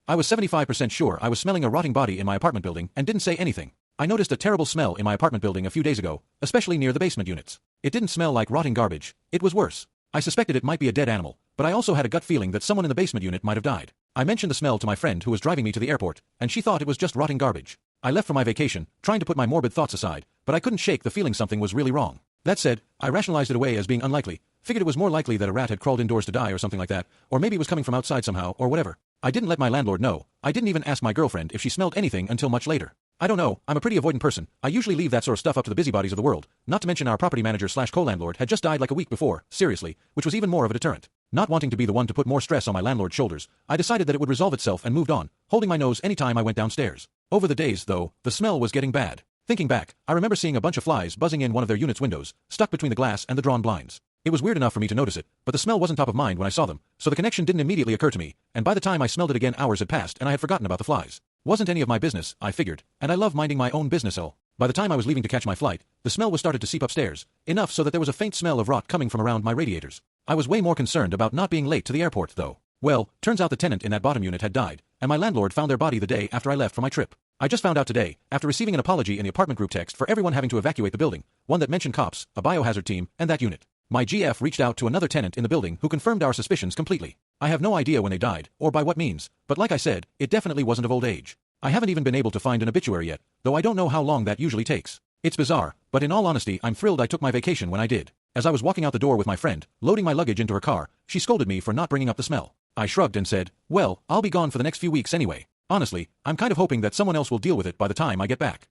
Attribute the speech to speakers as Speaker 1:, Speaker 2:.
Speaker 1: I was 75% sure I was smelling a rotting body in my apartment building and didn't say anything. I noticed a terrible smell in my apartment building a few days ago, especially near the basement units. It didn't smell like rotting garbage, it was worse. I suspected it might be a dead animal, but I also had a gut feeling that someone in the basement unit might have died. I mentioned the smell to my friend who was driving me to the airport, and she thought it was just rotting garbage. I left for my vacation, trying to put my morbid thoughts aside, but I couldn't shake the feeling something was really wrong. That said, I rationalized it away as being unlikely, figured it was more likely that a rat had crawled indoors to die or something like that, or maybe it was coming from outside somehow or whatever. I didn't let my landlord know. I didn't even ask my girlfriend if she smelled anything until much later. I don't know, I'm a pretty avoidant person. I usually leave that sort of stuff up to the busybodies of the world, not to mention our property manager / co-landlord had just died like a week before, seriously, which was even more of a deterrent. Not wanting to be the one to put more stress on my landlord's shoulders, I decided that it would resolve itself and moved on, holding my nose anytime I went downstairs. Over the days, though, the smell was getting bad. Thinking back, I remember seeing a bunch of flies buzzing in one of their unit's windows, stuck between the glass and the drawn blinds. It was weird enough for me to notice it, but the smell wasn't top of mind when I saw them, so the connection didn't immediately occur to me, and by the time I smelled it again hours had passed and I had forgotten about the flies. Wasn't any of my business, I figured, and I love minding my own business. By the time I was leaving to catch my flight, the smell was started to seep upstairs, enough so that there was a faint smell of rot coming from around my radiators. I was way more concerned about not being late to the airport, though. Well, turns out the tenant in that bottom unit had died, and my landlord found their body the day after I left for my trip. I just found out today, after receiving an apology in the apartment group text for everyone having to evacuate the building, one that mentioned cops, a biohazard team, and that unit. My GF reached out to another tenant in the building who confirmed our suspicions completely. I have no idea when they died, or by what means, but like I said, it definitely wasn't of old age. I haven't even been able to find an obituary yet, though I don't know how long that usually takes. It's bizarre, but in all honesty I'm thrilled I took my vacation when I did. As I was walking out the door with my friend, loading my luggage into her car, she scolded me for not bringing up the smell. I shrugged and said, well, I'll be gone for the next few weeks anyway. Honestly, I'm kind of hoping that someone else will deal with it by the time I get back.